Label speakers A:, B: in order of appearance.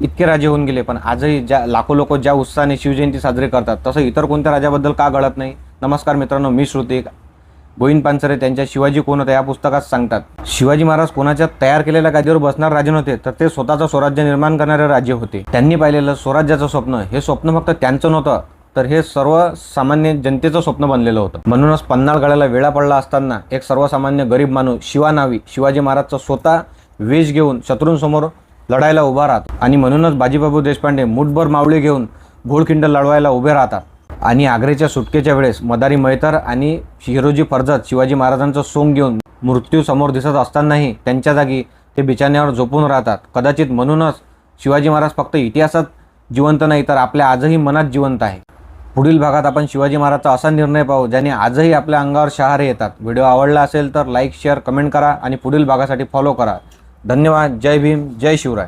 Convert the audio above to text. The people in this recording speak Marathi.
A: इतके राजे होऊन गेले, पण आजही ज्या लाखो लोक ज्या उत्साहाने शिवजयंती साजरी करतात तसं इतर कोणत्या राजाबद्दल का घडत नाही? नमस्कार मित्रांनो, मी श्रुतिक. गोविंद पानसरे त्यांच्या शिवाजी कोण होता या पुस्तकात सांगतात, शिवाजी महाराज कोणाच्या तयार केलेल्या गादीवर बसणार राजे नव्हते, तर ते स्वतःचं स्वराज्य निर्माण करणारे राज्य होते. त्यांनी पाहिलेलं स्वराज्याचं स्वप्न, हे स्वप्न फक्त त्यांचं नव्हतं, तर हे सर्वसामान्य जनतेचं स्वप्न बनलेलं होतं. म्हणूनच पन्हाळगडाला वेळा पडला असताना एक सर्वसामान्य गरीब माणूस शिवा नावी शिवाजी महाराजचा स्वतः वेश घेऊन शत्रूंसमोर लढायला उभा राहतो. आणि म्हणूनच बाजीबाबू देशपांडे मुठभर मावळे घेऊन घोडखिंड लढवायला उभे राहतात. आणि आग्र्याच्या सुटकेच्या वेळेस मदारी मैतर आणि हिरोजी फर्जत शिवाजी महाराजांचं सोंग घेऊन मृत्यू समोर दिसत असतानाही त्यांच्या जागी ते बिछाण्यावर झोपून राहतात. कदाचित म्हणूनच शिवाजी महाराज फक्त इतिहासात जिवंत नाही, तर आपल्या आजही मनात जिवंत आहे. पुढील भागात आपण शिवाजी महाराजचा असा निर्णय पाहू ज्याने आजही आपल्या अंगावर शहारे येतात. व्हिडिओ आवडला असेल तर लाईक, शेअर, कमेंट करा आणि पुढील भागासाठी फॉलो करा. धन्यवाद. जय भीम, जय शिवराय.